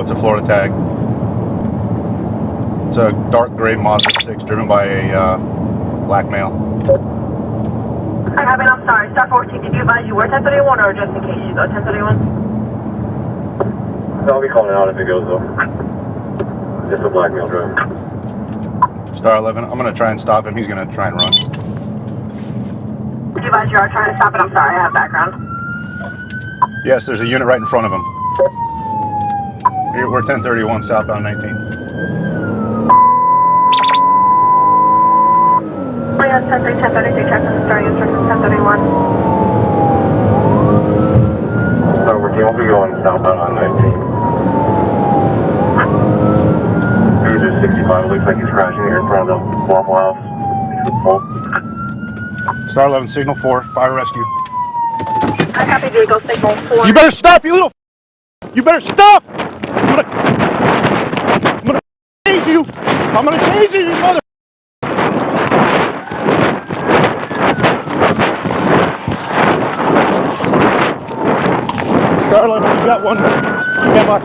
It's a Florida tag. It's a dark gray Mazda 6 driven by a black male. I'm sorry, Star 14, did you advise you were 1031 or just in case you go 1031? I'll be calling out if it goes though. Just a black male driver. Star 11, I'm going to try and stop him. He's going to try and run. Did you advise you are trying to stop it? I'm sorry, I have background. Yes, there's a unit right in front of him. Here, we're 1031 southbound 19. We have 1033, check with the Star instructions 1031. So we're going to be going southbound on 19. Cruiser 65, it looks like he's crashing here in front of the Waffle House. Star 11, signal 4, fire rescue. I copy vehicle signal 4. You better stop, you little You better stop! I'm gonna chase you! I'm gonna chase you, you mother! Star 11, you got one. Stand by.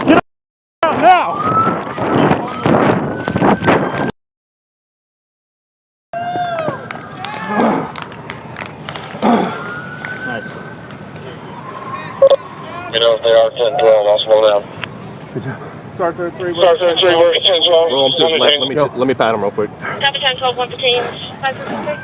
Get out now! Nice. You know, if they are 10-12, I'll slow down. Good job. Star 33, Star 33, works 10-12. Roll him to his left. Let me pat him real quick. Copy 1012, 115, 563.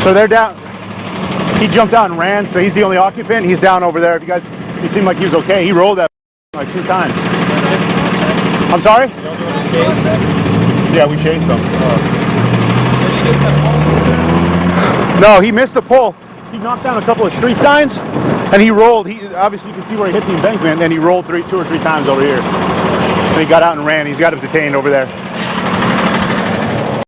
So they're down. He jumped out and ran, so he's the only occupant. He's down over there. If you guys, he seemed like he was okay. He rolled that like 2 times. I'm sorry? Yeah, we chased him. No, he missed the pole. He knocked down a couple of street signs, and he rolled. He obviously you can see where he hit the embankment, and then he rolled 2 or 3 times over here. And he got out and ran. He's got him detained over there.